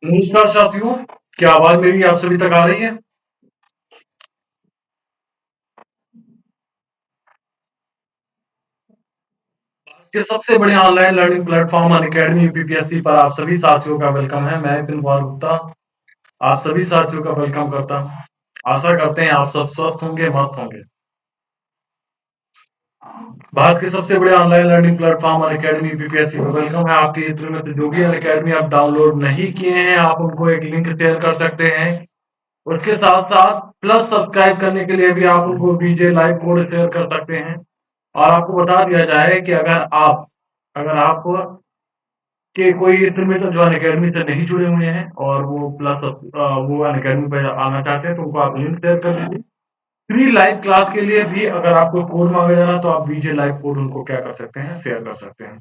नमस्कार साथियों, क्या आवाज मेरी आप सभी तक आ रही है? के सबसे बड़े online learning platform Unacademy UPPSC पर आप सभी साथियों का वेलकम है। मैं विपिन कुमार गुप्ता आप सभी साथियों का वेलकम करता हूं। आशा करते हैं आप सब स्वस्थ होंगे, मस्त होंगे। भारत के सबसे बड़े online learning platform Unacademy UPPSC पर वेलकम है। आपके मित्र में से जो भी अनअकैडमी आप डाउनलोड नहीं किए हैं, आप उनको एक लिंक शेयर कर सकते हैं। उसके साथ साथ प्लस सब्सक्राइब करने के लिए भी आप उनको बीजे लाइव कोड शेयर कर सकते हैं। और आपको बता दिया जाए कि अगर आप के कोई इस में तो जो अनअकैडमी से नहीं जुड़े हुए हैं और वो अनअकैडमी पे आना चाहते हैं, तो उनको आप लिंक शेयर कर दीजिए। फ्री लाइव क्लास के लिए भी अगर आपको कोड मांगा जा रहा है, तो आप बीजे लाइव कोड उनको क्या कर सकते हैं, शेयर कर सकते हैं।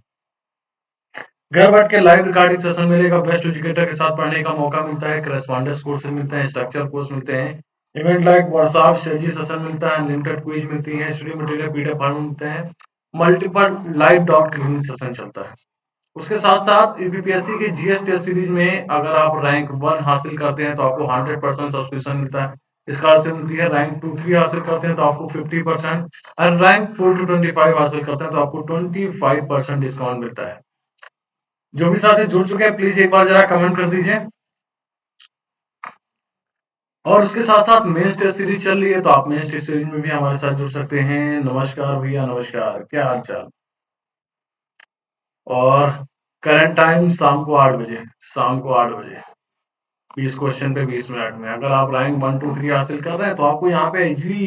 घर बैठ के लाइव रिकॉर्डिंग सेशन मिलेगा, बेस्ट एजुकेटर के साथ पढ़ने का मौका मिलता है, करस्पॉन्डेंस कोर्सेज मिलते हैं, स्ट्रक्चर कोर्स मिलते हैं, event like WhatsApp strategy session मिलता है, अनलिमिटेड क्विज मिलती है, स्टडी मटेरियल पीडीएफ फाइल मिलते हैं, multiple live dot clinic session चलता है। उसके साथ साथ यूपीपीएससी के जीएस टेस्ट सीरीज में अगर आप रैंक 1 हासिल करते हैं, तो आपको 100% सब्सक्रिप्शन मिलता है, स्कॉलरशिप मिलती है। रैंक 2-3 हासिल करते हैं तो आपको 50%, और रैंक 4 to 25 हासिल करते हैं तो आपको 25% डिस्काउंट मिलता है। जो भी साथी जुड़ चुके हैं, प्लीज एक बार जरा कमेंट कर दीजिए। और उसके साथ साथ मेंस टेस्ट सीरीज चल रही है, तो आप मेंस टेस्ट सीरीज में भी हमारे साथ जुड़ सकते हैं। नमस्कार भैया, नमस्कार, क्या हाल चाल? और करंट टाइम शाम को 8 बजे 20 क्वेश्चन पे 20 मिनट में अगर आप रैंक 1 2 3 हासिल कर रहे हैं, तो आपको यहाँ पे इजीली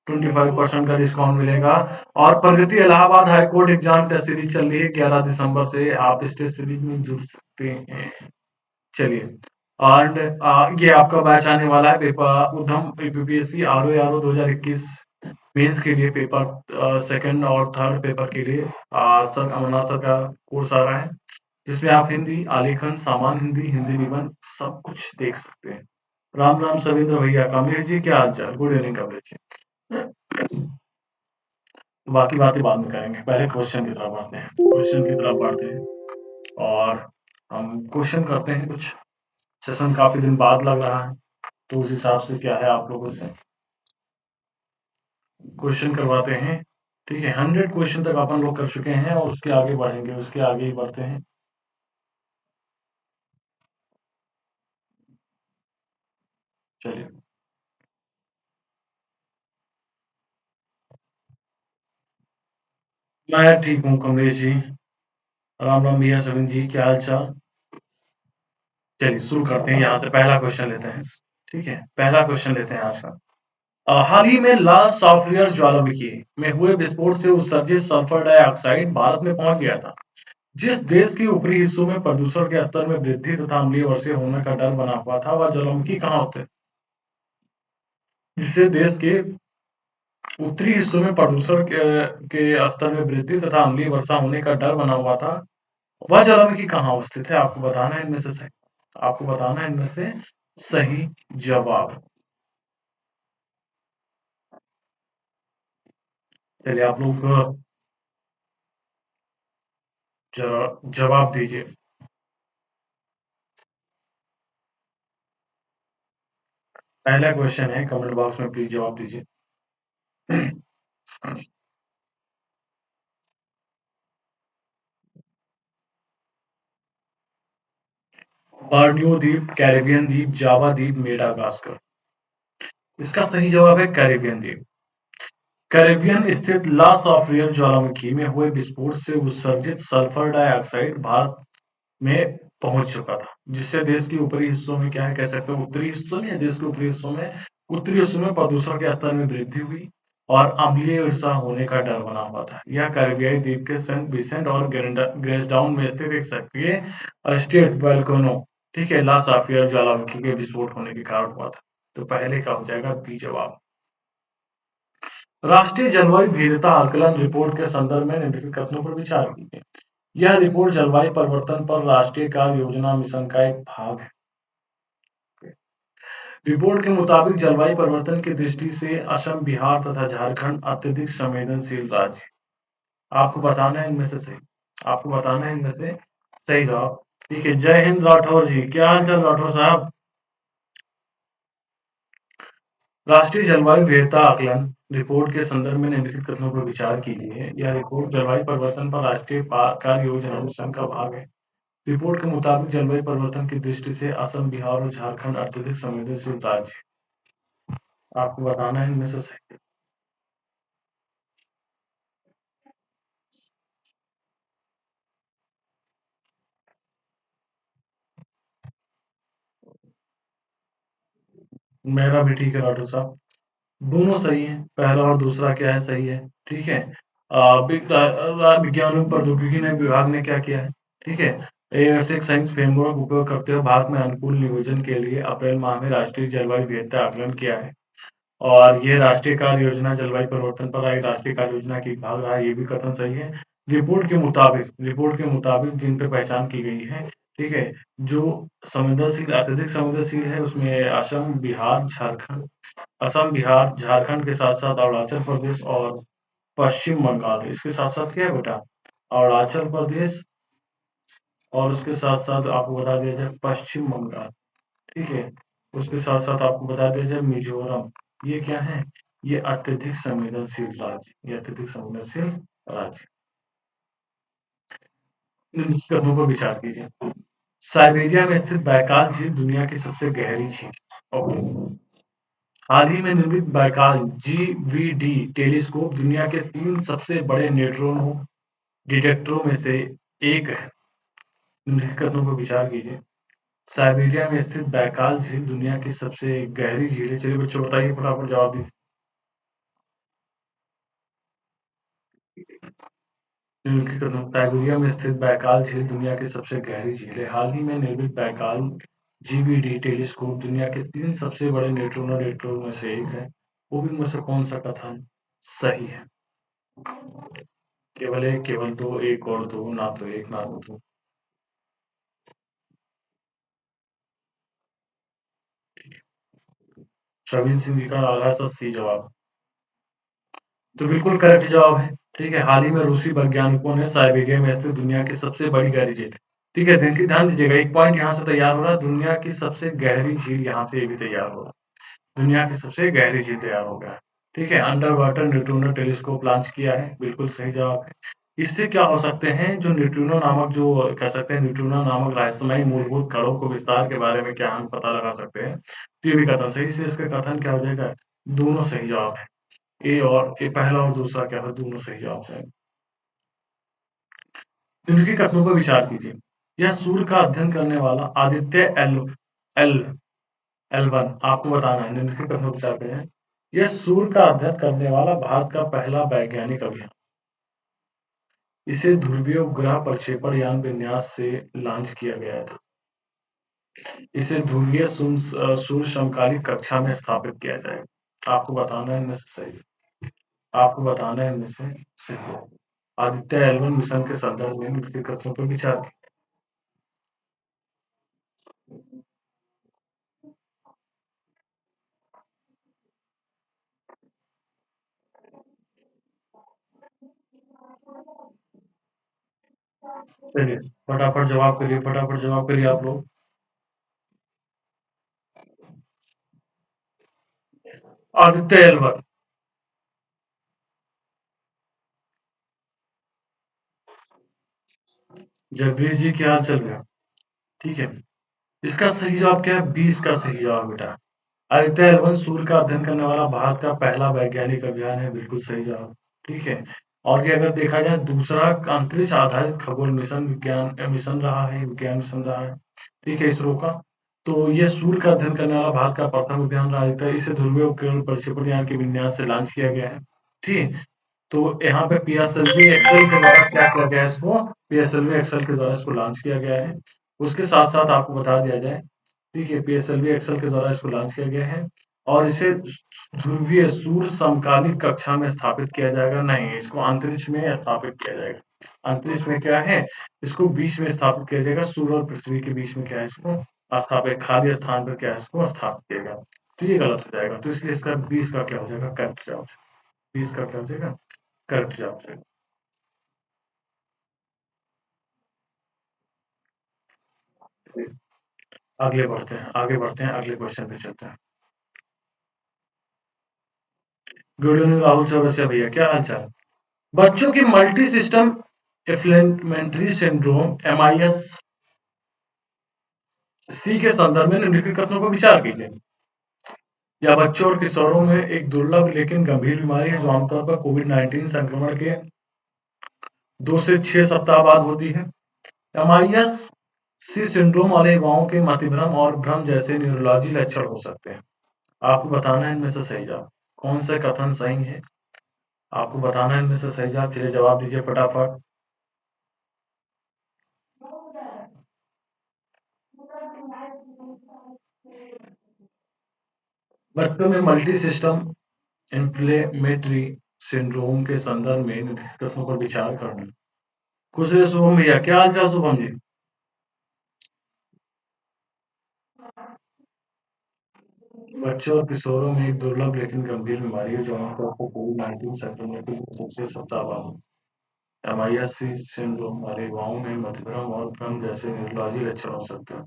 25% का डिस्काउंट मिलेगा। और Pragati Allahabad high court exam test series चल रही है 11 दिसंबर से, आप इस टेस्ट सीरीज में जुड़ सकते हैं। चलिए, एंड ये आपका बैच आने वाला है पेपर उधम यूपीपीएससी आर ओ 2021 मेंस के लिए। पेपर सेकंड और थर्ड पेपर के लिए सर अमरनाथ सर का कोर्स आ रहा है, जिसमें आप हिंदी आलेखन, सामान्य हिंदी, हिंदी निबंध सब कुछ देख सकते हैं। राम राम सविंद्र भैया, कमलेश जी क्या हाल चाल? Good evening Kamlesh ji. बाकी बातें बाद में करेंगे, पहले क्वेश्चन की तरफ बढ़ते हैं। और हम क्वेश्चन करते हैं कुछ। सेशन काफी दिन बाद लग रहा है, तो उस हिसाब से क्या है, आप लोगों से क्वेश्चन करवाते हैं। ठीक है, 100 क्वेश्चन तक अपन लोग कर चुके हैं और उसके आगे बढ़ेंगे, उसके आगे ही बढ़ते हैं। चलिए, मैं ठीक हूँ कमलेश जी। राम राम भैया, सविन जी क्या हाल चाल? चलिए शुरू करते हैं, यहाँ से पहला क्वेश्चन लेते हैं। ठीक है, पहला क्वेश्चन लेते हैं आज का। हाल ही में लाल सॉफ्टवेयर ज्वालामुखी में हुए विस्फोट से उत्सर्जित सल्फर डाइऑक्साइड भारत में पहुंच गया था। जिस देश के ऊपरी हिस्सों में प्रदूषण के स्तर में वृद्धि तथा अम्लीय वर्षा होने का डर बना हुआ था, वह ज्वालामुखी कहाँ स्थित? जिससे देश के उत्तरी हिस्सों में प्रदूषण के स्तर में वृद्धि तथा अम्लीय वर्षा होने का डर बना हुआ था, वह ज्वालामुखी कहाँ स्थित है? आपको बताना है इनमें से सही जवाब। चलिए, आप लोग जवाब दीजिए। पहला क्वेश्चन है, कमेंट बॉक्स में प्लीज जवाब दीजिए। बर्न्यू द्वीप, कैरिबियन द्वीप, जावा द्वीप, मेडागास्कर। इसका सही जवाब है कैरिबियन द्वीप। कैरिबियन स्थित ला सॉफ्टवेयर ज्वालामुखी में हुए विस्फोट से उत्सर्जित सल्फर डाइऑक्साइड भारत में पहुंच चुका था, जिससे देश के ऊपरी हिस्सों में, क्या है कह सकते हैं, उत्तरी हिस्सों में या देश के उत्तरी हिस्सों में प्रदूषण के स्तर में वृद्धि हुई और अम्लीय वर्षा होने का डर बना हुआ था। यह कैरिबियाई द्वीप के सेंट विसेंट और ग्रेसडाउन में स्थित एक सक्रिय स्टेट वोल्केनो, ठीक है, ला साफियर ज्वालामुखी के विस्फोट होने के कारण हुआ था। तो पहले का हो जाएगा बी जवाब। राष्ट्रीय जलवायु भेद्यता आकलन रिपोर्ट के संदर्भ में निम्नलिखित कथनों पर विचार कीजिए। यह रिपोर्ट जलवायु परिवर्तन पर राष्ट्रीय कार्य योजना मिशन का एक भाग है। रिपोर्ट के मुताबिक जलवायु परिवर्तन की दृष्टि से असम, बिहार तथा झारखंड अत्यधिक संवेदनशील राज्य। आपको बताना है इनमें से सही जवाब। ठीक है, जय हिंद राठौर जी, क्या हाल चाल राठौर साहब? राष्ट्रीय जलवायु भेदता आकलन रिपोर्ट के संदर्भ में निम्नलिखित कथनों पर विचार कीजिए। यह रिपोर्ट जलवायु परिवर्तन पर राष्ट्रीय कार्य योजना मिशन का भाग है। रिपोर्ट के मुताबिक जलवायु परिवर्तन की दृष्टि से असम, बिहार और झारखंड अत्यधिक संवेदनशील राज्य। आपको बताना है इनमें से सही। मेरा भी ठीक है राठौर साहब। दोनों सही है, पहला और दूसरा क्या है, सही है। ठीक है। विज्ञान एवं प्रौद्योगिकी ने विभाग ने क्या किया है? ठीक है, एक साइंस फ्रेमवर्क उपयोग करते हुए भारत में अनुकूल नियोजन के लिए अप्रैल माह में राष्ट्रीय जलवायु भेदता आकलन किया है। और ये राष्ट्रीय कार्य योजना जलवायु परिवर्तन पर आई राष्ट्रीय कार्य योजना की भाग रहा है, ये भी कथन सही है। रिपोर्ट के मुताबिक जिन पे पहचान की गई है, ठीक है, जो संवेदनशील अत्यधिक संवेदनशील है उसमें असम बिहार झारखंड के साथ साथ अरुणाचल प्रदेश और पश्चिम बंगाल, इसके साथ साथ क्या है बेटा, अरुणाचल प्रदेश, और उसके साथ साथ आपको बता दिया जाए पश्चिम बंगाल। ठीक है, उसके साथ साथ आपको बता दिया जाए मिजोरम। ये क्या है? ये अत्यधिक संवेदनशील राज्य, ये अत्यधिक संवेदनशील राज्य। इन कथनों पर विचार कीजिए। साइबेरिया में स्थित बैकाल झील दुनिया की सबसे गहरी झील। ओके। हाल ही में निर्मित बैकाल जीवीडी टेलीस्कोप दुनिया के 3 सबसे बड़े न्यूट्रॉन डिटेक्टरों में से एक है। निम्नलिखित कथनों पर विचार कीजिए। साइबेरिया में स्थित बैकाल झील दुनिया की सबसे गहरी झील है। चलिए बच्चों बताइए, फटाफट जवाब दीजिए। निम्नलिखित कथनों साइबेरिया में स्थित बैकाल झील दुनिया की सबसे गहरी झील है। हाल ही में निर्मित बैकाल जीवीडी टेलीस्कोप दुनिया के 3 सबसे बड़े न्यूट्रॉन डिटेक्टरों में से एक है। वो भी में से कौन सा कथन सही है? केवल एक, केवल दो, एक और दो, ना तो एक ना तो दो। शर्मीन सिंह जी का आ रहा है सर सी जवाब। तो बिल्कुल करेक्ट जवाब है। ठीक है, हाल ही में रूसी वैज्ञानिकों ने साइबेरिया में स्थित दुनिया की सबसे बड़ी गहरी झील, ठीक है, ध्यान दीजिएगा, एक पॉइंट यहाँ से तैयार हो रहा है, दुनिया की सबसे गहरी झील यहाँ से ये भी तैयार हो रहा है। दुनिया की सबसे गहरी झील तैयार हो गया है। ठीक है, under water neutrino telescope launch किया है, बिल्कुल सही जवाब है। इससे क्या हो सकते हैं, जो न्यूट्रिनो नामक जो कह सकते हैं न्यूट्रिनो नामक रहस्यमयी मूलभूत कणों को विस्तार के बारे में क्या हम पता लगा सकते हैं। तो ये भी कथन सही, इसलिए इसका कथन क्या हो जाएगा? दोनों सही जवाब है। ए और ए, पहला और दूसरा क्या है, दोनों सही जवाब है। निम्नलिखित कथनों पर विचार कीजिए। यह सूर्य का अध्ययन करने वाला आदित्य एल एल एल1, आपको बताना है, निम्नलिखित कथनों पर विचार करें। यह सूर्य का अध्ययन करने वाला भारत का पहला वैज्ञानिक अभियान। इसे ध्रुवीय उपग्रह प्रक्षेपण यान विन्यास से लॉन्च किया गया था। इसे ध्रुवीय सूर्य समकालिक कक्षा में स्थापित किया जाएगा। आपको बताना है इनमें से सही। आपको बताना है इनमें से सही। आदित्य एल1 मिशन के संदर्भ में निम्नलिखित कथनों पर विचार कीजिए। चलिए फटाफट जवाब करिए, फटाफट जवाब करिए आप लोग। आदित्य एल1। जगदीश जी क्या हाल चल रहा? ठीक है, इसका सही जवाब क्या है? 20 का सही जवाब बेटा। आदित्य एल1 सूर्य का अध्ययन करने वाला भारत का पहला वैज्ञानिक अभियान है, बिल्कुल सही जवाब। ठीक है, और ये अगर देखा जाए दूसरा अंतरिक्ष आधारित खगोल मिशन विज्ञान मिशन रहा है, विज्ञान मिशन रहा है, ठीक है, इसरो का। तो ये सूर्य का अध्ययन करने वाला भारत का प्रथम अभियान रहा है। इसे ध्रुवीय उपग्रह प्रक्षेपण यान के विन्यास से लॉन्च किया गया है। ठीक, तो यहाँ पे पीएसएलवी एक्सेल के द्वारा क्या किया गया है, इसको पीएसएलवी एक्सेल के द्वारा इसको लॉन्च किया गया है। उसके साथ साथ आपको बता दिया जाए, ठीक है, पीएसएलवी एक्सेल के द्वारा इसको लॉन्च किया गया है। और इसे ध्रुवीय सूर्य समकालिक कक्षा में स्थापित किया जाएगा, नहीं, इसको अंतरिक्ष में स्थापित किया जाएगा। अंतरिक्ष में क्या है, इसको बीच में स्थापित किया जाएगा, सूर्य और पृथ्वी के बीच में क्या है, इसको स्थापित, खाली स्थान पर क्या है, इसको स्थापित किया जाएगा। तो ये गलत हो जाएगा, तो इसलिए इसका 20 का क्या हो जाएगा, करेक्ट जवाब। 20 का क्या हो जाएगा, करेक्ट जवाब। आगे बढ़ते हैं, आगे बढ़ते हैं, अगले क्वेश्चन पे चलते हैं। गुड इवनिंग राहुल चौरसिया भैया, क्या हाल चाल? बच्चों की multi system inflammatory syndrome MIS C के संदर्भ में निम्नलिखित कथनों पर विचार कीजिए। यह बच्चों और किशोरों में एक दुर्लभ लेकिन गंभीर बीमारी है जो आमतौर पर कोविड-19 संक्रमण के 2 से 6 सप्ताह बाद होती है। एमआईएस सी सिंड्रोम वाले युवाओं के मतिभ्रम और भ्रम जैसे न्यूरोलॉजी लक्षण हो सकते हैं। आपको बताना है इनमें से सही जवाब। कौन से कथन सही है? आपको बताना है इनमें से सही जवाब। चलिए जवाब दीजिए फटाफट। बच्चों में मल्टी सिस्टम इन्फ्लेमेटरी सिंड्रोम के संदर्भ में निम्नलिखित कथनों पर विचार करना। खुश रहिए शुभम भैया, क्या हाल चाल शुभम जी? बच्चों और किशोरों में एक दुर्लभ लेकिन गंभीर बीमारी है जो आमतौर पर कोविड-19 संक्रमण के सबसे सप्ताह बाद एमआईएस सिंड्रोम वाले युवाओं में मतिभ्रम और भ्रम जैसे न्यूरोलॉजी लक्षण हो सकते हैं।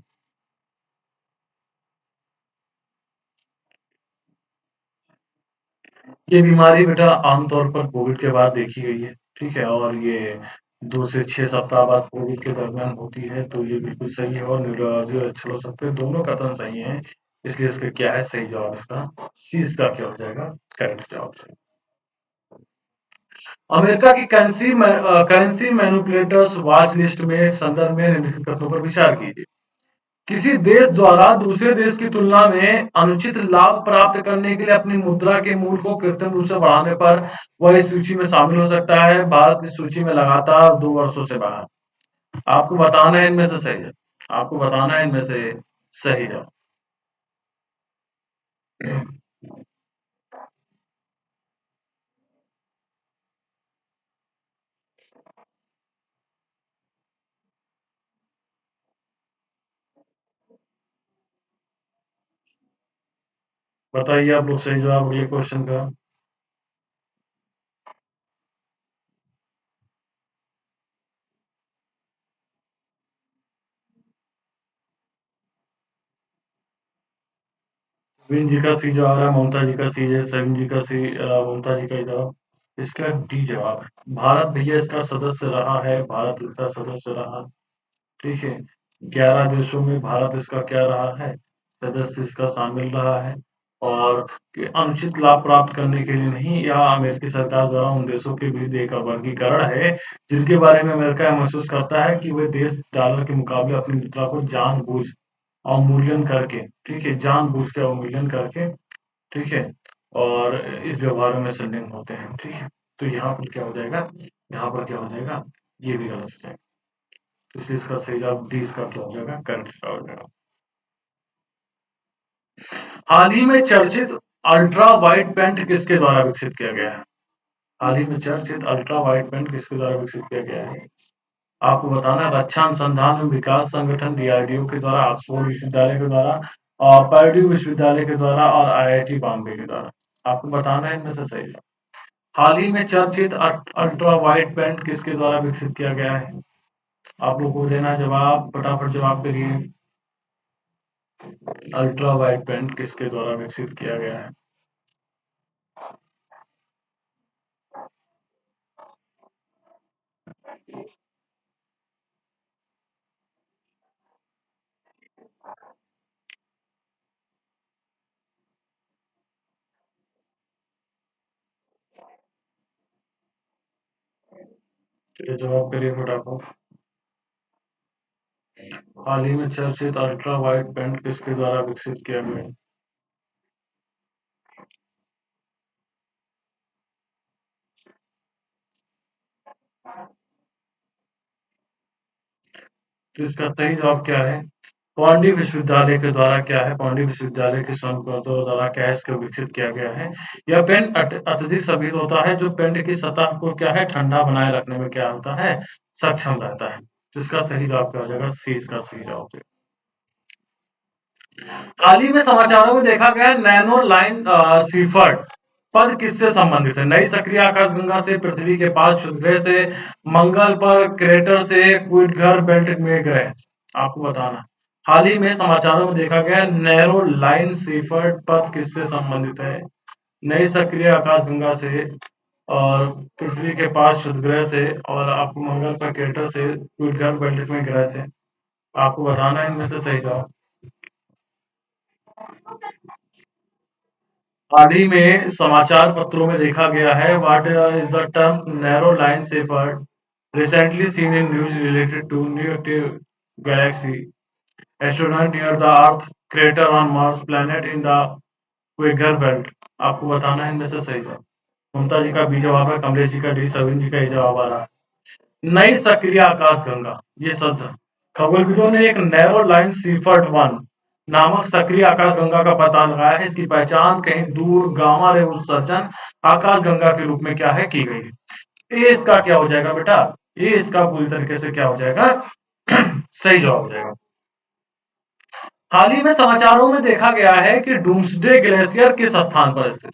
ये बीमारी बेटा आमतौर पर कोविड के बाद देखी गई है, ठीक है? और ये 2 से 6 सप्ताह बाद कोविड के दरमियान होती है, तो ये बिल्कुल सही है और न्यूरोलॉजी लक्षण हो सकते हैं। दोनों कथन सही हैं, इसलिए इसका क्या है सही जवाब इसका सी इसका क्या हो जाएगा? करेक्ट जवाब। अमेरिका की करेंसी मैनिपुलेटर्स वॉच लिस्ट में संदर्भ में निम्नलिखित कथनों पर विचार कीजिए। किसी देश द्वारा दूसरे देश की तुलना में अनुचित लाभ प्राप्त करने के लिए अपनी मुद्रा के मूल्य को कृत्रिम रूप से बढ़ाने पर वह इस सूची में शामिल हो सकता है। भारत इस सूची में लगातार 2 वर्षों से बाहर। आपको बताना है इनमें से सही है। आपको बताना है इनमें से सही जवाब। बताइए आप लोग सही जवाब अगले क्वेश्चन का। सविन जी का सी जवाब है, ममता जी का सी है, सविन जी का सी, ममता जी का जवाब इसका डी जवाब है। भारत भैया इसका सदस्य रहा है, भारत इसका सदस्य रहा, ठीक है? 11 देशों में भारत इसका क्या रहा है? सदस्य इसका शामिल रहा है। और अनुचित लाभ प्राप्त करने के लिए नहीं, यह अमेरिकी सरकार द्वारा उन देशों के विरुद्ध एक वर्गीकरण है जिनके बारे में अमेरिका महसूस करता है कि वे देश डॉलर के मुकाबले अपनी मुद्रा को जानबूझ अवमूल्यन करके, ठीक है? जानबूझ के अवमूल्यन करके, ठीक है? और इस व्यवहार में संलग्न होते हैं, ठीक है? तो यहाँ पर क्या हो जाएगा? यहाँ पर क्या हो जाएगा? ये भी गलत हो जाएगा। इसलिए इसका सही जवाब डी इसका क्या हो जाएगा? करेक्ट हो जाएगा। हाल ही में चर्चित अल्ट्रा वाइड पेंट किसके द्वारा विकसित किया गया है? हाल ही में चर्चित अल्ट्रा वाइड पेंट किसके द्वारा विकसित किया गया है? आपको बताना है रक्षा अनुसंधान एवं विकास संगठन डीआरडीओ के द्वारा, ऑक्सफोर्ड विश्वविद्यालय के द्वारा और पर्ड्यू विश्वविद्यालय के द्वारा और आईआईटी बॉम्बे के द्वारा। आपको बताना है इनमें से सही जवाब। हाल ही में चर्चित अल्ट्रा वाइड पेंट किसके द्वारा विकसित किया गया है? आप लोग को देना जवाब, फटाफट जवाब करिए। अल्ट्रा वाइड बैंड किसके द्वारा विकसित किया गया है? चलिए जवाब करिए फटाफट। हाल ही में चर्चित अल्ट्रा वाइड बैंड किसके द्वारा विकसित किया गया है? तो इसका सही जवाब क्या है? पांड्य विश्वविद्यालय के द्वारा क्या है? पांड्य विश्वविद्यालय के शोधकर्ताओं द्वारा क्या है इसको विकसित किया गया है। यह पेन अत्यधिक शब्दित होता है जो पेंट की सतह को क्या है ठंडा बनाए रखने में क्या होता है सक्षम रहता है। तो इसका सही जवाब क्या हो जाएगा? सी इसका सही जवाब। हाल ही में समाचारों में देखा गया नैनो लाइन सीफर्ट पद किससे संबंधित है? नई सक्रिय आकाशगंगा से, पृथ्वी के पास क्षुद्रग्रह से, मंगल पर क्रेटर से, क्विड घर बेल्ट में ग्रह। आपको बताना हाल ही में समाचारों में देखा गया नैरो लाइन सीफर्ड पथ किससे संबंधित है? नई सक्रिय आकाशगंगा से और पृथ्वी के पास क्षुद्रग्रह से और आपको मंगल पर केटर से कुइलर बेल्ट में ग्रह थे। आपको बताना है इनमें से सही जवाब। हाल ही में समाचार पत्रों में देखा गया है what is the term narrow line shepherd recently seen in news related to new active galaxy astronaut near the Earth crater on Mars planet in the Kuiper belt। आपको बताना है इनमें से सही जवाब। ममता जी का बी जवाब है, कमलेश जी का डी, सविन जी का ये जवाब आ रहा है। नई सक्रिय आकाश गंगा ये शब्द खगोलविदों ने एक नैरो लाइन सीफर्ट वन नामक सक्रिय आकाश गंगा का पता लगाया है। इसकी पहचान कहीं दूर गामा रे उत्सर्जन आकाश गंगा के रूप में क्या है की गई है। ये इसका क्या हो जाएगा बेटा? ये इसका पूरी तरीके से क्या हो जाएगा? सही जवाब हो जाएगा। हाल ही में समाचारों में देखा गया है कि डूम्सडे ग्लेशियर किस स्थान पर स्थित?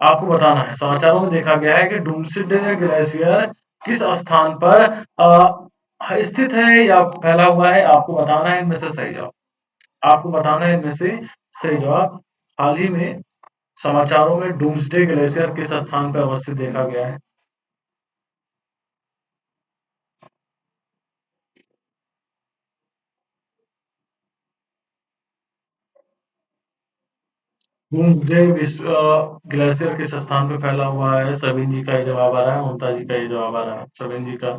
आपको बताना है। समाचारों में देखा गया है कि डूम्सडे ग्लेशियर किस स्थान पर स्थित है या फैला हुआ है। आपको बताना है इनमें से सही जवाब। आपको बताना है इनमें से सही जवाब। हाल ही में समाचारों में डूम्सडे ग्लेशियर किस स्थान पर अवस्थित देखा गया है? डूम्सडे ग्लेशियर किस स्थान पर फैला हुआ है? सबिन जी का ये जवाब आ रहा है, ममता जी का ये जवाब आ रहा है, सबिन जी का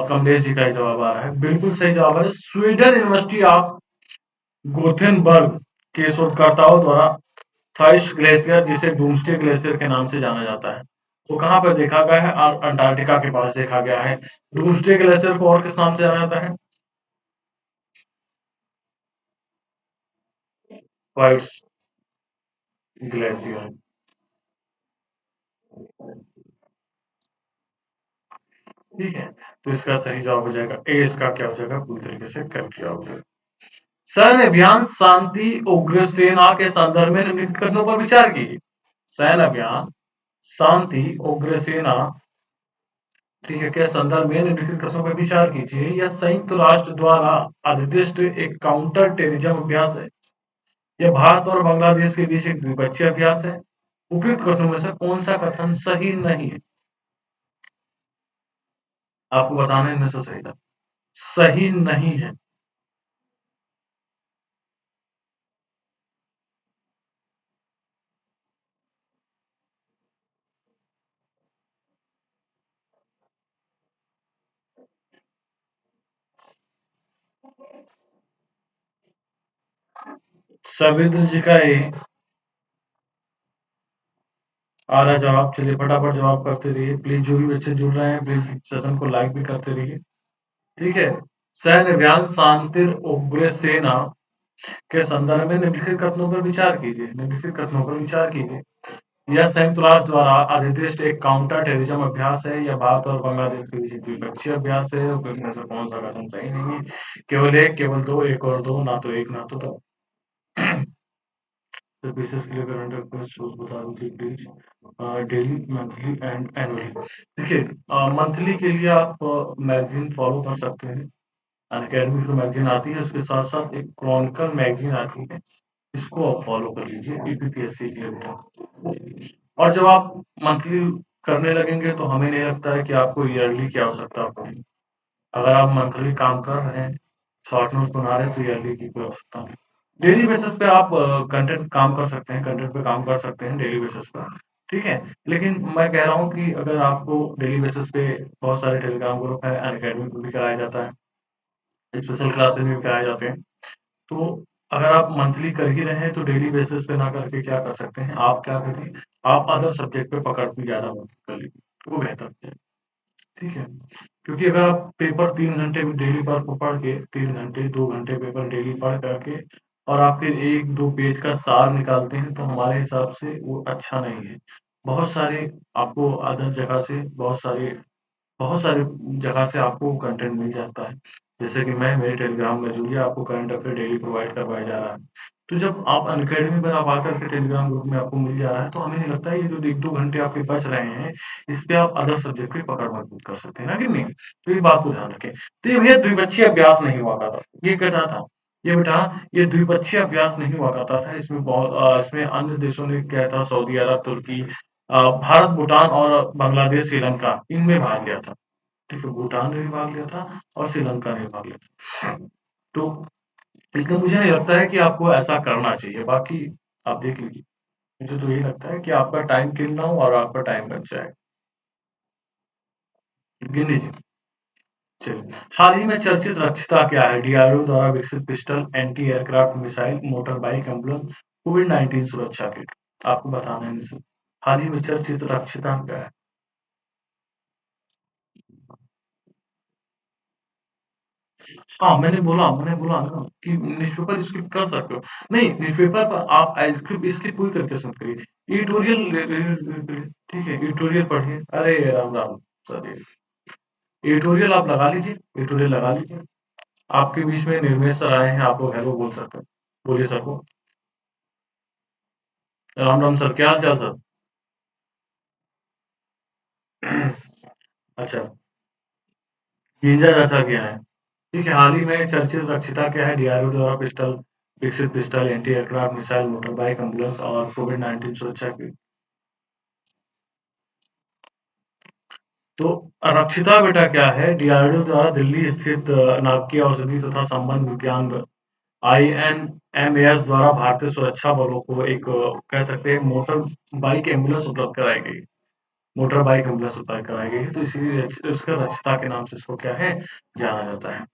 कमलेश जी का ये जवाब आ रहा है। बिल्कुल सही जवाब है। स्वीडन यूनिवर्सिटी ऑफ गोथेनबर्ग के शोधकर्ताओं द्वारा थाइस ग्लेशियर जिसे डूम्सडे ग्लेशियर के नाम से जाना जाता है तो कहाँ पर देखा गया है? अंटार्कटिका के पास देखा गया है। डूम्सडे ग्लेशियर को और किस नाम से जाना जाता है? Whites glacier. ठीक है, तो इसका सही जवाब हो जाएगा ए। इसका क्या हो जाएगा? पूरी तरीके से कर किया हो जाएगा। सैन्य अभियान शांति उग्रसेना के संदर्भ में निम्नलिखित कथनों पर विचार कीजिए। सैन्य अभियान शांति उग्रसेना ठीक है, के संदर्भ में निम्नलिखित कथनों पर विचार कीजिए। यह संयुक्त राष्ट्र द्वारा अधिदिष्ट एक काउंटर टेररिज्म अभ्यास है। यह भारत और बांग्लादेश के बीच एक द्विपक्षीय अभ्यास है। उपयुक्त कथनों में से कौन सा कथन सही नहीं है? आपको बताना है इनमें से सही था। सही नहीं है। सवित्र जी का ये आ रहा जवाब। चलिए फटाफट जवाब करते रहिए प्लीज। जो भी बच्चे जुड़ रहे हैं प्लीज सेशन को लाइक भी करते रहिए। ठीक है। सैन्य अभियान शांति उग्र सेना के संदर्भ में निम्नलिखित कथनों पर विचार कीजिए। निम्नलिखित कथनों पर विचार कीजिए। यह संयुक्त राष्ट्र द्वारा अधिनिर्दिष्ट एक काउंटर टेररिज्म अभ्यास है। यह भारत और बांग्लादेश के बीच द्विपक्षीय अभ्यास है। उसमें से कौन सा कथन सही नहीं है? केवल एक, केवल दो, एक और दो, ना तो एक ना तो दो। तो विशेष के लिए करंट अफेयर्स शोज बता दीजिए please. Daily, monthly and annually. देखिए मंथली के लिए आप मैगजीन फॉलो कर सकते हैं। अनअकैडमी जो मैगजीन आती है उसके साथ साथ एक क्रॉनिकल मैगजीन आती है, इसको आप फॉलो कर लीजिए यूपीपीएससी के लिए बेटा। और जब आप मंथली करने लगेंगे तो हमें नहीं लगता है कि आपको ईयरली की आवश्यकता पड़ेगी। अगर आप मंथली काम कर रहे हैं, शॉर्ट नोट बना रहे हैं तो ईयरली की कोई आवश्यकता नहीं। डेली बेसिस पे आप कंटेंट काम कर सकते हैं, कंटेंट पे काम कर सकते हैं डेली बेसिस पर। ठीक है, लेकिन मैं कह रहा हूँ कि अगर आपको डेली बेसिस पे बहुत सारे टेलीग्राम ग्रुप है, अनअकैडमी पे भी कराया जाता है, स्पेशल क्लासेस भी कराए जाते हैं। तो अगर आप मंथली कर ही रहे हैं तो डेली बेसिस पे ना करके क्या कर सकते हैं, आप क्या करिए, आप अदर सब्जेक्ट पे पकड़ के ज़्यादा मत कर लीजिए, तो वो बेहतर है। ठीक है, क्योंकि अगर आप पेपर 3 घंटे में डेली पर को पढ़ के 3 घंटे 2 घंटे पेपर डेली पढ़ करके और आप फिर 1-2 पेज का सार निकालते हैं तो हमारे हिसाब से वो अच्छा नहीं है। बहुत सारे आपको अदर जगह से बहुत सारे जगह से आपको कंटेंट मिल जाता है। जैसे कि मैं मेरे टेलीग्राम में जुड़िए, आपको करंट अफेयर डेली प्रोवाइड करवाया जा रहा है। तो जब आप अनअकैडमी पर आप आकर के टेलीग्राम ग्रुप में आपको मिल जा रहा है, तो हमें नहीं लगता है ये जो 1-2 घंटे आपके बच रहे हैं, इस पे आप अदर सब्जेक्ट की पकड़ मजबूत कर सकते हैं, ना कि नहीं? तो ये बात को ध्यान रखें। तो ये भैया द्विपक्षीय अभ्यास नहीं हुआ करता था। ये कहता था, ये बेटा ये द्विपक्षीय अभ्यास नहीं हुआ करता था। इसमें इसमें अन्य देशों ने क्या था, सऊदी अरब, तुर्की, भारत, भूटान और बांग्लादेश, श्रीलंका इनमें भाग लिया था। ठीक है, भूटान ने भी भाग लिया था और श्रीलंका ने भी भाग लिया था। तो इसलिए मुझे नहीं लगता है कि आपको ऐसा करना चाहिए। बाकी आप देख लीजिए। मुझे तो यही लगता है कि आपका टाइम किल ना हो और आपका टाइम बच जाए। गिन लीजिए। चलिए, हाल ही में चर्चित रक्षिता क्या है? डीआरडीओ द्वारा विकसित pistol, anti aircraft missile, motor bike, ambulance, कोविड-19 सुरक्षा किट। आपको बताना है इनमें से। हाल ही में चर्चित रक्षिता क्या है? हाँ, मैंने बोला ना कि न्यूज़पेपर स्किप कर सकते हो। नहीं, न्यूज़पेपर पर आप स्किप स्किप पूरी तरीके से मत करिए। एडिटोरियल ठीक है, एडिटोरियल पढ़िए। अरे राम राम सर, एडिटोरियल आप लगा लीजिए, एडिटोरियल लगा लीजिए। आपके बीच में निर्मय सर आए हैं, आप लोग हेलो बोल सकते हैं। बोलिए सर को। राम राम सर, क्या हाल चाल सर? अच्छा, जिंजा चाचा क्या है? ठीक है, हाल ही में चर्चित रक्षिता क्या है? डीआरडीओ द्वारा पिस्टल विकसित pistol, anti aircraft missile, motor bike, ambulance और कोविड-19 सुरक्षा किट। तो रक्षिता बेटा क्या है? डीआरडीओ द्वारा दिल्ली स्थित नाभिकीय औषधि तथा संबंध विज्ञान आईएनएमएएस द्वारा भारतीय सुरक्षा बलों को एक कह सकते हैं मोटर बाइक एम्बुलेंस उपलब्ध कराई गई। मोटर बाइक एम्बुलेंस उपलब्ध कराई गई है, तो इसीलिए उसका रक्षिता के नाम से इसको क्या है, जाना जाता है।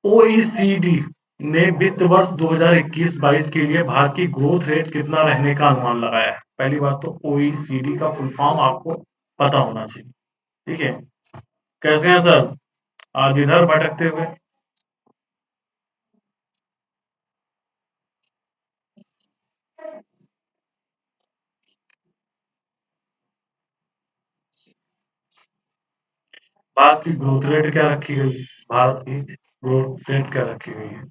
ओईसीडी ने वित्त वर्ष 2021-22 के लिए भारत की ग्रोथ रेट कितना रहने का अनुमान लगाया है? पहली बात तो ओईसीडी का फुल फॉर्म आपको पता होना चाहिए। ठीक है, कैसे हैं सर? आज इधर भटकते हुए। भारत की ग्रोथ रेट क्या रखी गई? भारत की ग्रोथ रेट क्या रखी गई है?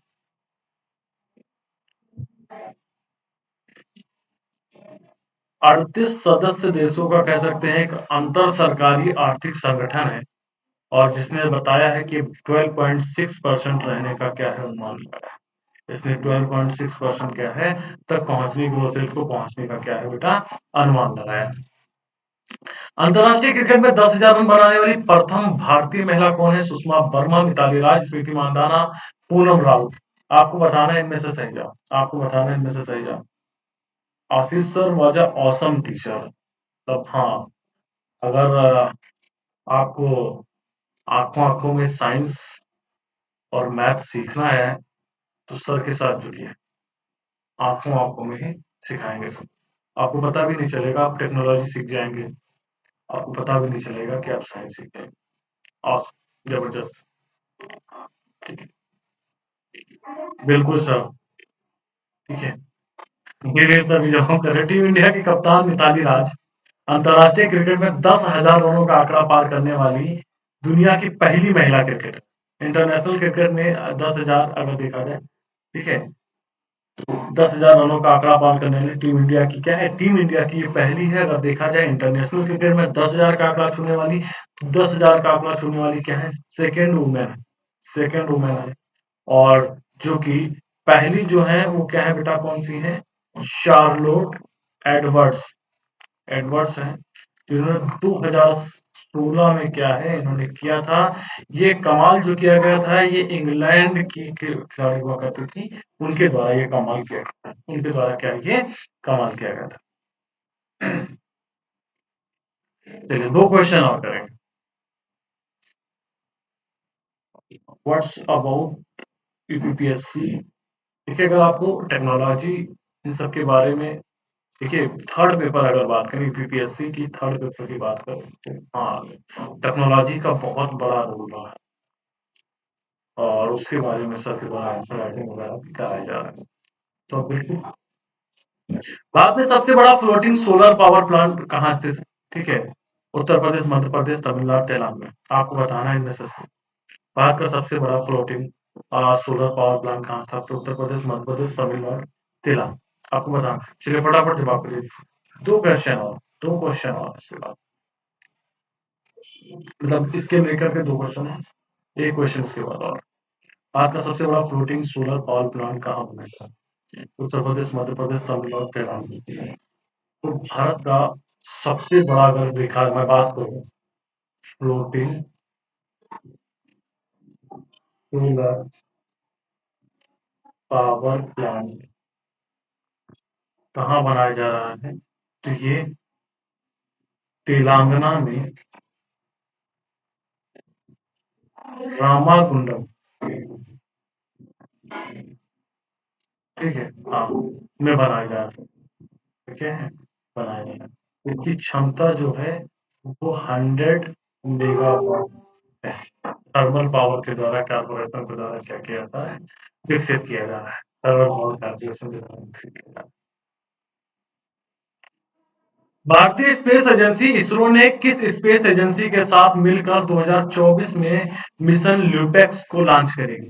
38 सदस्य देशों का कह सकते हैं एक अंतर सरकारी आर्थिक संगठन है, और जिसने बताया है कि 12.6% रहने का क्या है अनुमान लगाया है। इसने 12.6% क्या है तक पहुंचने की, ग्रोथ रेट को पहुंचने का क्या है बेटा अनुमान लगाया है। अंतरराष्ट्रीय क्रिकेट में 10,000 रन बनाने वाली प्रथम भारतीय महिला कौन है? सुषमा वर्मा, मिताली राज, स्मृति मानधना, पूनम राउत। आपको बताना है इनमें से सही जवाब। आपको बताना है इनमें से सही जवाब। Ashish sir was a awesome teacher. तब हाँ, अगर आपको आंखों आंखों में साइंस और मैथ सीखना है, तो सर के साथ जुड़िए। आंखों आंखों में ही सिखाएंगे सर। आपको पता भी नहीं चलेगा, आप टेक्नोलॉजी सीख जाएंगे। आपको पता भी नहीं चलेगा कि आप साइंस सीख जाएंगे। ऑसम, जबरदस्त। ठीक है, बिल्कुल सर। ठीक है, मेरे सभी जवाब करें। टीम इंडिया की कप्तान मिताली राज अंतरराष्ट्रीय क्रिकेट में 10,000 रनों का आंकड़ा पार करने वाली दुनिया की पहली महिला क्रिकेटर। इंटरनेशनल क्रिकेट में 10,000 अगर देखा जाए, ठीक है, 10,000 रनों का आंकड़ा पार करने वाली टीम इंडिया की क्या है? टीम इंडिया की ये पहली है। अगर देखा जाए इंटरनेशनल क्रिकेट में 10,000 का आंकड़ा छूने वाली, 10,000 का आंकड़ा छूने वाली क्या है? सेकेंड वुमेन है। सेकेंड वुमेन है। और जो कि पहली जो है वो क्या है बेटा, कौन सी है? Charlotte Edwards. एडवर्ड्स हैं, जिन्होंने 2016 में क्या है इन्होंने किया था। ये कमाल जो किया गया था, ये इंग्लैंड की खिलाड़ी हुआ करती थी, उनके द्वारा ये कमाल किया गया था। उनके द्वारा क्या ये कमाल किया गया था। चलिए, दो क्वेश्चन और करेंगे। What's about UPPSC? देखिए, अगर आपको टेक्नोलॉजी इन सब के बारे में, देखिए थर्ड पेपर अगर बात करें यूपीपीएससी की, थर्ड पेपर की बात करें तो हाँ, टेक्नोलॉजी का बहुत बड़ा रोल रहा है, और उसके बारे में सर के द्वारा आंसर राइटिंग वगैरह भी कराया जा रहा है। तो बिल्कुल। भारत में सबसे बड़ा फ्लोटिंग सोलर पावर प्लांट कहाँ स्थित है? ठीक है, उत्तर प्रदेश, मध्य प्रदेश, तमिलनाडु, तेलंगाना में। आपको बताना है इनमें से। भारत का सबसे बड़ा फ्लोटिंग सोलर पावर प्लांट कहाँ था? तो उत्तर प्रदेश, मध्य प्रदेश, तमिलनाडु, तेलंगाना। आपको बताना। चलिए फटाफट जवाब करिए। दो क्वेश्चन और इसके बाद, मतलब इसके लेकर के दो क्वेश्चन है, एक क्वेश्चन इसके बाद और। भारत का सबसे बड़ा फ्लोटिंग सोलर पावर प्लांट कहाँ बना था? उत्तर प्रदेश, मध्य प्रदेश, तमिलनाडु, तेलंगाना। तो भारत का सबसे बड़ा, अगर देखा मैं बात करूँ, फ्लोटिंग सोलर पावर प्लांट कहाँ बनाया जा रहा है? तो ये तेलंगाना में रामागुंडम, ठीक है, हाँ, में बनाया जा रहा है। ठीक है, बनाया जा रहा है। इसकी क्षमता जो है वो 100 मेगावाट है। थर्मल पावर के द्वारा, कारपोरेशन के द्वारा क्या किया जाता है, विकसित किया जा रहा है। थर्मल पावर कारपोरेशन के द्वारा विकसित किया जा रहा है। भारतीय स्पेस एजेंसी इसरो ने किस स्पेस एजेंसी के साथ मिलकर 2024 में मिशन ल्यूटेक्स को लॉन्च करेगी?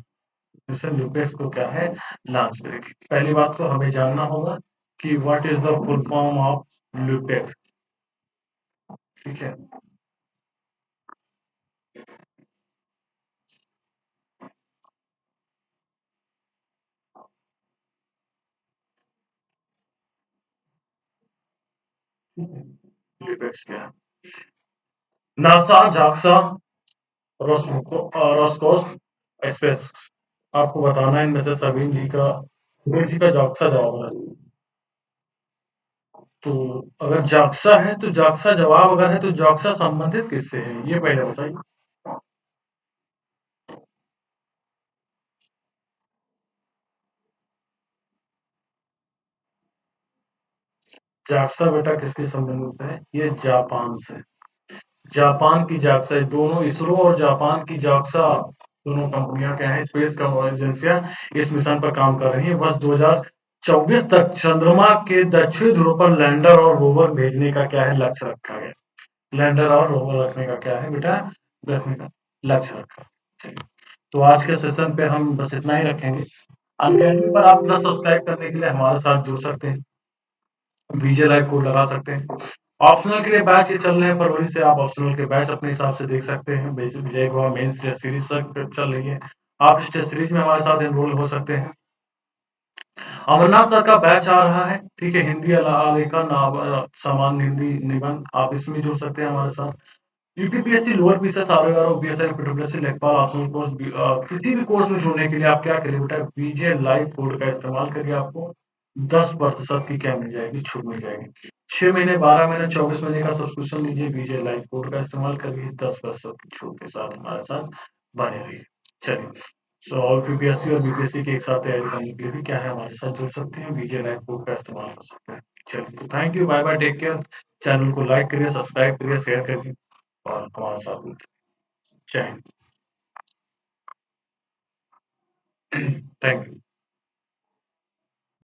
मिशन ल्यूटेक्स को क्या है, लॉन्च करेगी। पहली बात तो हमें जानना होगा कि what is the full form of lutex. ठीक है, ल्यूटेक्स क्या है? NASA, JAXA, Roscosmos. आपको बताना है इनमें से सभी जी का, सभी जी का जाक्सा जवाब है। तो अगर जाक्सा है तो जाक्सा जवाब अगर है तो जाक्सा संबंधित किससे है, ये पहले बताइए। जाक्सा बेटा किसके संबंधित है? ये जापान से। जापान की जाक्सा, दोनों इसरो और जापान की जाक्सा, दोनों कंपनियां क्या है, स्पेस एजेंसियां इस मिशन पर काम कर रही हैं। वर्ष 2024 तक चंद्रमा के दक्षिण ध्रुव पर लैंडर और रोवर भेजने का क्या है, लक्ष्य रखा गया। लैंडर और रोवर रखने का क्या है बेटा, रखने का लक्ष्य रखा है। चलिए, तो आज के सेशन पे हम बस इतना ही रखेंगे। अनअकैडमी पर आप अपना सब्सक्राइब करने के लिए हमारे साथ जुड़ सकते हैं, बीजे लाइव कोड लगा सकते हैं। ऑप्शनल के लिए बैच ये चल रहे हैं फरवरी से, आप ऑप्शनल के बैच अपने हिसाब से देख सकते हैं। बेसिक विजय गोवा मेंस टेस्ट सीरीज तक चल रही है, आप इस टेस्ट सीरीज में हमारे साथ एनरोल हो सकते हैं। अमरनाथ सर का बैच आ रहा है, ठीक है, हिंदी आलेखन, सामान्य हिंदी निबंध, आप इसमें जुड़ सकते हैं हमारे साथ। यूपीपीएससी लोअर पीसेस, आर ओपीएसआई, पीडब्ल्यूएससी, लेखपाल, ऑप्शनल कोर्स, किसी भी कोर्स में जुड़ने के लिए आप क्या करिए बेटा, बीजे लाइव कोड का इस्तेमाल करिए। आपको 10% की क्या मिल जाएगी, छूट मिल जाएगी। 6 महीने, 12 महीने, 24 महीने का सब्सक्रिप्शन लीजिए, बीजे लाइव कोड का इस्तेमाल करिए, 10% की छूट के साथ हमारे साथ बने रहिए। चलिए, सो और यूपीएससी और बीपीएससी की एक साथ तैयारी करने के लिए भी क्या है, हमारे साथ जुड़ सकते हैं, बीजे लाइव कोड का इस्तेमाल कर सकते हैं। चलिए, तो thank you, bye bye, take care. Channel को लाइक करिए, सब्सक्राइब करिए, शेयर करिए और हमारे साथ जुड़िए। जय हिंद। Thank you.